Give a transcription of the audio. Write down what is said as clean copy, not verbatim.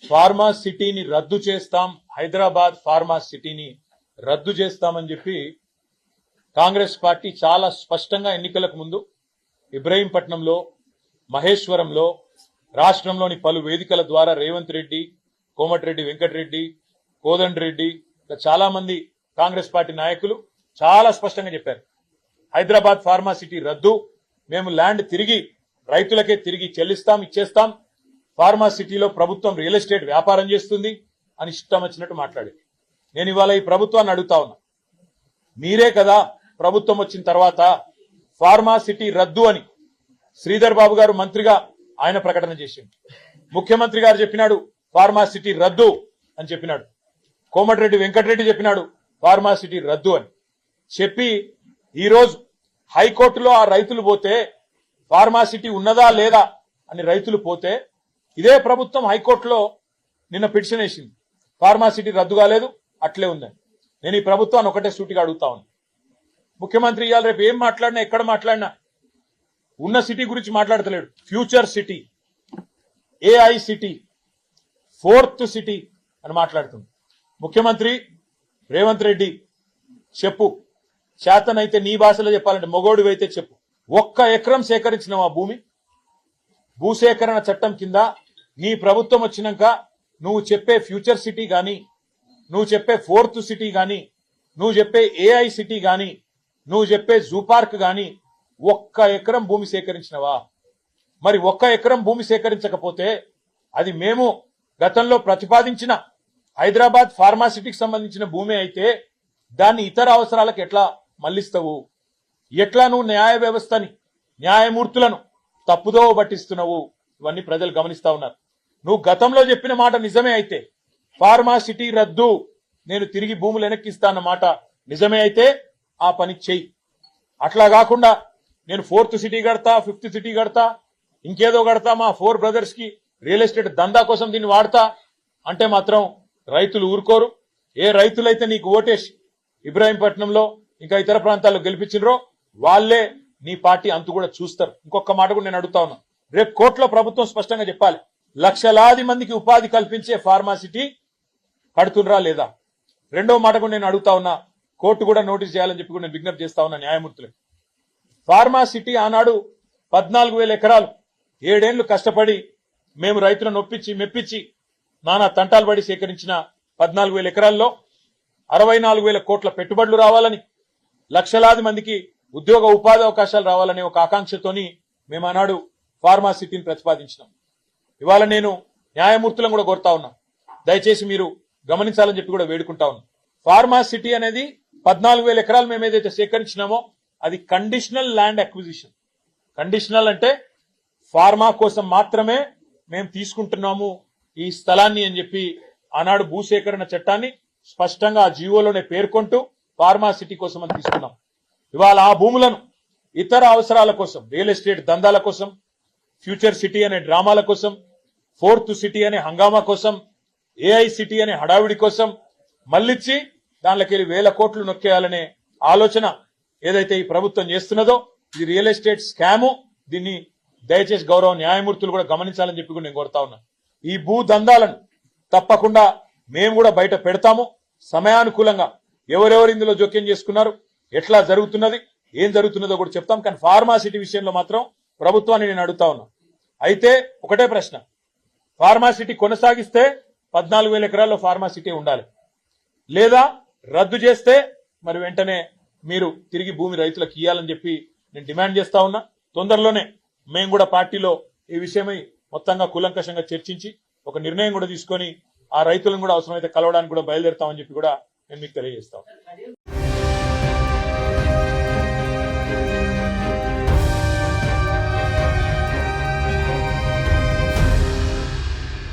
Pharma సిటీని రద్దు చేస్తాం, హైదరాబాద్ ఫార్మా సిటీని రద్దు చేస్తామని చెప్పి కాంగ్రెస్ పార్టీ చాలా స్పష్టంగా ఎన్నికలకు ముందు ఇబ్రహీంపట్నంలో, మహేశ్వరంలో, రాష్ట్రంలోని పలు వేదికల ద్వారా రేవంత్ రెడ్డి, కోమటిరెడ్డి వెంకటరెడ్డి, కోదండరెడ్డి చాలా మంది కాంగ్రెస్ పార్టీ నాయకులు చాలా స్పష్టంగా చెప్పారు. హైదరాబాద్ ఫార్మా సిటీ రద్దు, మేము ల్యాండ్ తిరిగి రైతులకే తిరిగి చెల్లిస్తాం, ఇచ్చేస్తాం, ఫార్మా సిటీలో ప్రభుత్వం రియల్ ఎస్టేట్ వ్యాపారం చేస్తుంది అని ఇష్టం వచ్చినట్టు మాట్లాడేది. నేను ఇవాళ ఈ ప్రభుత్వాన్ని అడుగుతా ఉన్నా, మీరే కదా ప్రభుత్వం వచ్చిన తర్వాత ఫార్మా సిటీ రద్దు అని శ్రీధర్ బాబు గారు మంత్రిగా ఆయన ప్రకటన చేసిండు, ముఖ్యమంత్రి గారు చెప్పినాడు ఫార్మా సిటీ రద్దు అని చెప్పినాడు, కోమటిరెడ్డి వెంకటరెడ్డి చెప్పినాడు ఫార్మా సిటీ రద్దు అని చెప్పి ఈరోజు హైకోర్టులో ఆ రైతులు పోతే ఫార్మా సిటీ ఉన్నదా లేదా అని రైతులు పోతే ఇదే ప్రభుత్వం హైకోర్టులో నిన్న పిటిషన్ వేసింది, ఫార్మా సిటీ రద్దు కాలేదు, అట్లే ఉందని. నేను ఈ ప్రభుత్వాన్ని ఒకటే సూటిగా అడుగుతా ఉన్నా, ముఖ్యమంత్రి ఇవాళ రేపు ఏం మాట్లాడినా ఎక్కడ మాట్లాడినా ఉన్న సిటీ గురించి మాట్లాడతలేడు. Future city, AI city, fourth city అని మాట్లాడుతుంది. ముఖ్యమంత్రి రేవంత్ రెడ్డి చెప్పు, చేతనైతే నీ భాషలో చెప్పాలంటే మొగోడు అయితే చెప్పు, 1 ఎకరం సేకరించినావు ఆ భూమి? భూసేకరణ చట్టం కింద నీ ప్రభుత్వం వచ్చినాక నువ్వు చెప్పే ఫ్యూచర్ సిటీ గాని, నువ్వు చెప్పే ఫోర్త్ సిటీ గాని, నువ్వు చెప్పే ఏఐ సిటీ గాని, నువ్వు చెప్పే జూ పార్క్ గాని 1 ఎకరం భూమి సేకరించినవా? మరి 1 ఎకరం భూమి సేకరించకపోతే అది మేము గతంలో ప్రతిపాదించిన హైదరాబాద్ ఫార్మా సిటీకి సంబంధించిన భూమి అయితే దాన్ని ఇతర అవసరాలకు ఎట్లా మళ్లిస్తావు? ఎట్లా నువ్వు న్యాయ వ్యవస్థని, న్యాయమూర్తులను తప్పుదో పట్టిస్తున్నావు? ఇవన్నీ ప్రజలు గమనిస్తా ఉన్నారు. నువ్వు గతంలో చెప్పిన మాట నిజమే అయితే, ఫార్మా సిటీ రద్దు, నేను తిరిగి భూములు వెనక్కిస్తాన్న మాట నిజమే అయితే ఆ పని చెయ్యి. అట్లా కాకుండా నేను 4th సిటీ కడతా, 5th సిటీ కడతా, ఇంకేదో కడతా, మా 4 బ్రదర్స్ కి రియల్ ఎస్టేట్ దందా కోసం దీన్ని వాడతా అంటే మాత్రం రైతులు ఊరుకోరు. ఏ రైతులైతే నీకు ఓటేసి ఇబ్రాహీంపట్నంలో ఇంకా ఇతర ప్రాంతాల్లో గెలిపించినరో వాళ్లే నీ పార్టీ అంతు కూడా చూస్తారు. ఇంకొక మాట కూడా నేను అడుగుతా ఉన్నా, రేపు కోర్టులో ప్రభుత్వం స్పష్టంగా చెప్పాలి, లక్షలాది మందికి ఉపాధి కల్పించే ఫార్మా సిటీ కడుతుండ్రా లేదా? రెండో మాట కూడా నేను అడుగుతా ఉన్నా, కోర్టు కూడా నోటీస్ చేయాలని చెప్పి కూడా నేను విజ్ఞప్తి చేస్తా ఉన్నా న్యాయమూర్తులకు. ఫార్మా సిటీ ఆనాడు 14,000 ఎకరాలు 7 ఏళ్లు కష్టపడి మేము రైతులను ఒప్పించి మెప్పించి నానా తంటాలు పడి సేకరించిన 14,000 ఎకరాల్లో 64,000 కోట్ల పెట్టుబడులు రావాలని, లక్షలాది మందికి ఉద్యోగ ఉపాధి అవకాశాలు రావాలనే ఒక ఆకాంక్షతోని మేము ఆనాడు ఫార్మా సిటీని ప్రతిపాదించినాం. ఇవాళ నేను న్యాయమూర్తులను కూడా కోరుతా ఉన్నా, దయచేసి మీరు గమనించాలని చెప్పి కూడా వేడుకుంటా ఉన్నా. ఫార్మా సిటీ అనేది 14,000 ఎకరాలు మేము ఏదైతే సేకరించినామో అది కండిషనల్ ల్యాండ్ అక్విజిషన్. కండిషనల్ అంటే ఫార్మా కోసం మాత్రమే మేము తీసుకుంటున్నాము ఈ స్థలాన్ని అని చెప్పి ఆనాడు భూసేకరణ చట్టాన్ని స్పష్టంగా ఆ జీవోలోనే పేర్కొంటూ ఫార్మా సిటీ కోసం అని తీసుకున్నాం. ఇవాళ ఆ భూములను ఇతర అవసరాల కోసం, రియల్ ఎస్టేట్ దందాల కోసం, ఫ్యూచర్ సిటీ అనే డ్రామాల కోసం, 4th సిటీ అనే హంగామా కోసం, ఏఐ సిటీ అనే హడావిడి కోసం మళ్ళిచ్చి దానిలోకి 1,000 కోట్లు నొక్కేయాలనే ఆలోచన ఏదైతే ఈ ప్రభుత్వం చేస్తున్నదో ఇది రియల్ ఎస్టేట్ స్కాము. దీన్ని దయచేసి గౌరవ న్యాయమూర్తులు కూడా గమనించాలని చెప్పి కూడా నేను కోరుతా ఉన్నా. ఈ భూ దందాలను తప్పకుండా మేము కూడా బయట పెడతాము. సమయానుకూలంగా ఎవరెవరు ఇందులో జోక్యం చేసుకున్నారు, ఎట్లా జరుగుతున్నది, ఏం జరుగుతున్నదో కూడా చెప్తాం. కానీ ఫార్మా సిటీ విషయంలో మాత్రం ప్రభుత్వాన్ని నేను అడుగుతా ఉన్నా. అయితే ఒకటే ప్రశ్న, ఫార్మా సిటీ కొనసాగిస్తే 14,000 ఎకరాల్లో ఫార్మా సిటీ ఉండాలి, లేదా రద్దు చేస్తే మరి వెంటనే మీరు తిరిగి భూమి రైతులకు ఇవ్వాలని చెప్పి నేను డిమాండ్ చేస్తా ఉన్నా. తొందరలోనే మేము కూడా పార్టీలో ఈ విషయమై మొత్తంగా కూలంకషంగా చర్చించి ఒక నిర్ణయం కూడా తీసుకొని ఆ రైతులను కూడా అవసరమైతే కలవడానికి కూడా బయలుదేరుతామని చెప్పి కూడా నేను మీకు తెలియజేస్తాను.